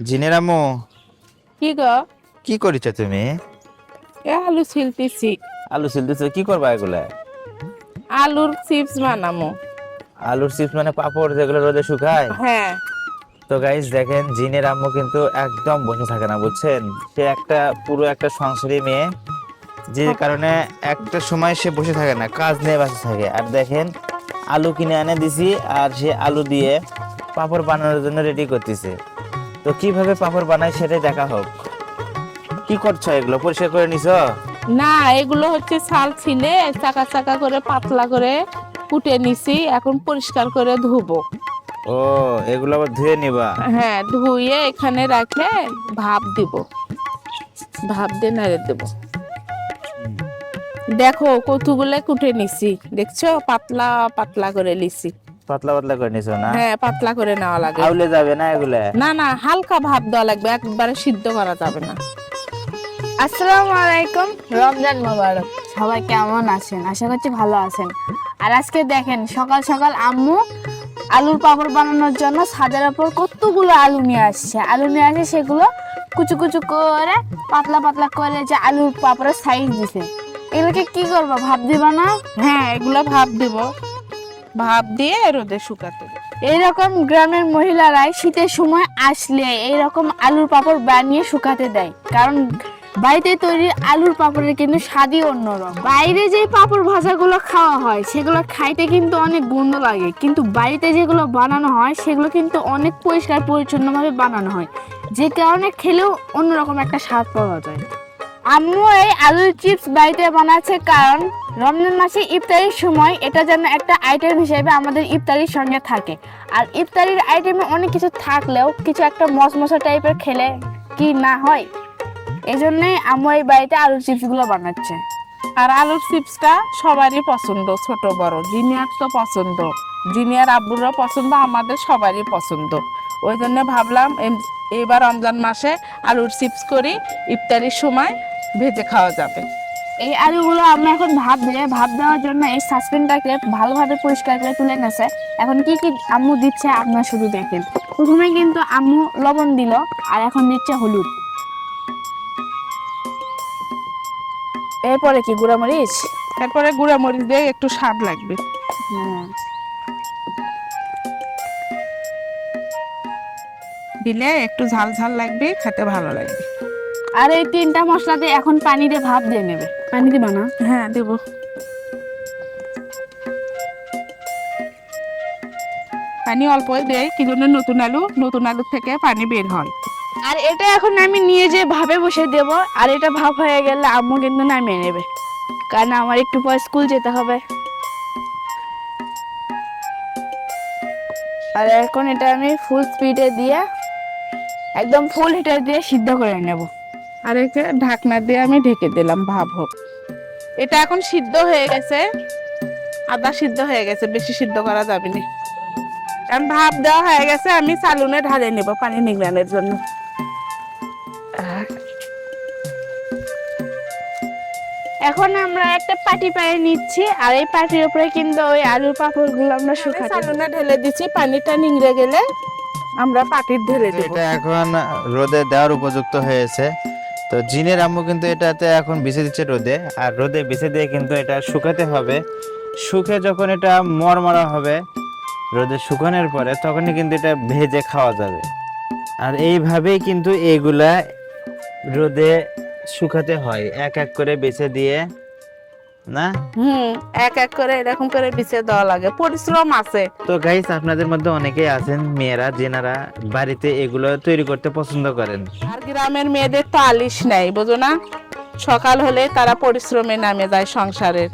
জিনের আম্মু, কি গো? কি করিছ তুমি? আলু ছিলতেছি। আলু ছিলতেছো, কি করবা এগুলা? আলুর চিপস বানামো। আলুর চিপস মানে পাপড় যেগুলো রোদে শুকায়? হ্যাঁ। তো গাইস দেখেন, জিনের আম্মু কিন্তু একদম বসে থাকে না, বুঝছেন? সে একটা পুরো একটা সংসারী মেয়ে, যে কারণে একটা সময় সে বসে থাকে না, কাজ নিয়ে ব্যস্ত থাকে। আর দেখেন, আলু কিনে এনে দিছি, আর সে আলু দিয়ে পাপড় বানানোর জন্য রেডি করতেছে। তো কিভাবে পাপড় বানায় সেটাই দেখা হোক। কি করছো, এগুলো পরিষ্কার করে নিছো? না, এগুলো হচ্ছে ছাল ছিলে চাকা চাকা করে পাতলা করে কুটে নিছি, এখন পরিষ্কার করে ধুবো। ও, এগুলো আবার ধুয়ে নিবা? হ্যাঁ, ধুয়ে এখানে রাখে ভাপ দিব। ভাপ দিয়ে নাড়ে দেব। দেখো কতগুলো কুটে নিছি, দেখছো? পাতলা পাতলা করে নিছি। পাতলা পাতলা করে নিছো না? হ্যাঁ, পাতলা করে নেওয়া লাগে। আউলে যাবে না এগুলা? না না, হালকা ভাপ দেওয়া লাগবে, একবারে সিদ্ধ করা যাবে না। আসসালামু আলাইকুম, রমজান মোবারক। সবাই কেমন আছেন? আশা করছি ভালো আছেন। আর আজকে দেখেন, সকাল সকাল আম্মু আলুর পাপড় বানানোর জন্য ছাদের উপর কতগুলো আলু নিয়ে আসছে। সেগুলো কুচু কুচু করে পাতলা পাতলা করে যে আলুর পাপড়ের সাইজ দিছে। এগুলোকে কি করবো, ভাপ দিবা না? হ্যাঁ, এগুলো ভাপ দিব। ভাপ দিয়ে রোদে শুকাতে দেব। এইরকম গ্রামের মহিলারাই শীতের সময় আসলে এইরকম আলুর পাপড় বানিয়ে শুকাতে দেয়, কারণ বাড়িতে তৈরি আলুর পাপড়ের কিন্তু স্বাদই অন্যরকম। বাইরে যে পাপড় ভাজাগুলো খাওয়া হয় সেগুলো খাইতে কিন্তু অনেক গন্ধ লাগে, কিন্তু বাড়িতে যেগুলো বানানো হয় সেগুলো কিন্তু অনেক পরিষ্কার পরিচ্ছন্নভাবে বানানো হয়, যে কারণে খেলেও অন্যরকম একটা স্বাদ পাওয়া যায়। আম্মু এই আলুর চিপস বাড়িতে বানাচ্ছে, কারণ রমজান মাসে ইফতারির সময় এটা যেন একটা আইটেম হিসেবে আমাদের ইফতারির সঙ্গে থাকে। আর ইফতারির আইটেমে অনেক কিছু থাকলেও কিছু একটা মশমশা টাইপের খেলে কি না হয়, এই জন্যই আম্মু এই বাড়িতে আলুর চিপস গুলো বানাচ্ছে। আর আলুর চিপসটা সবারই পছন্দ, ছোট বড়। জিনিয়ার তো পছন্দ, জিনিয়ার আব্বুরও পছন্দ, আমাদের সবারই পছন্দ। ওই জন্য ভাবলাম এবার রমজান মাসে আলুর চিপস করি, ইফতারির সময় ভেজে খাওয়া যাবে। এই আলুগুলো আম্মু এখন ভাপ দেওয়ার জন্য এই সাসপেনটাকে ভালোভাবে পরিষ্কার করে তুলে নেছে। এখন কি কি আম্মু দিচ্ছে আপনারা শুধু দেখেন। প্রথমে কিন্তু আম্মু লবণ দিল, আর এখন দিচ্ছে হলুদ। এরপরে কি গুঁড়ামরিচ? তারপরে গুঁড়া মরিচ দিয়ে একটু স্বাদ লাগবে। হ্যাঁ, দিলে একটু ঝাল ঝাল লাগবে, খেতে ভালো লাগবে। আর এই তিনটা মশলা দিয়ে এখন পানি দিয়ে ভাপ দিয়ে নেবে। পানি দিবা না? হ্যাঁ, দেব। পানি অল্প দেয়, কি জন্য? নতুন আলু থেকে পানি বের হয়। আর এটা এখন আমি নিয়ে যে ভাবে বসে দেব, আর এটা ভাপ হয়ে গেলে আম্মু কিন্তু নামিয়ে নেবে, কারণ আমার একটু পর স্কুল যেতে হবে। আর এখন এটা আমি ফুল স্পিডে দিয়ে একদম ফুল হিটার দিয়ে সিদ্ধ করে নেব। আর একে ঢাকনা দিয়ে আমি ঢেকে দিলাম, ভাপ হোক। এটা এখন সিদ্ধ হয়ে গেছে, আদা সিদ্ধ হয়ে গেছে, বেশি সিদ্ধ করা যাবে না। কারণ ভাপ দেওয়া হয়ে গেছে, আমি চালুনে ঢালে নেব পানি নিংড়ানোর জন্য। এখন আমরা একটা পাটি পায়ে নিচ্ছি, আর এই পাটির উপরে কিন্তু ওই আলুর পাপড়গুলো আমরা শুকাতে দেব। চালুনে ঢেলে দিচ্ছি, পানিটা নিংড়ে গেলে আমরা পাটির ঢেলে দেব। এটা এখন রোদে দেওয়ার উপযুক্ত হয়েছে। তো জিনের আম্মু কিন্তু এটাতে এখন বিছে দিচ্ছে রোদে, আর রোদে বিছে দিয়ে কিন্তু এটা শুকাতে হবে। শুকে যখন এটা মরমরা হবে, রোদে শুকানোর পরে তখনই কিন্তু এটা ভেজে খাওয়া যাবে। আর এইভাবেই কিন্তু এগুলা রোদে শুকাতে হয়, এক এক করে বেছে দিয়ে, না? এক এক করে এরকম করে বিছে দেওয়া লাগে, পরিশ্রম আছে। তো গাইস, আপনাদের মধ্যে অনেকেই আছেন মেয়েরা, যেনারা বাড়িতে এগুলো তৈরি করতে পছন্দ করেন। আর গ্রামের মেয়েদের তো আলিশ নাই, বোঝো না? সকাল হলে তারা পরিশ্রমে নামে যায় সংসারের।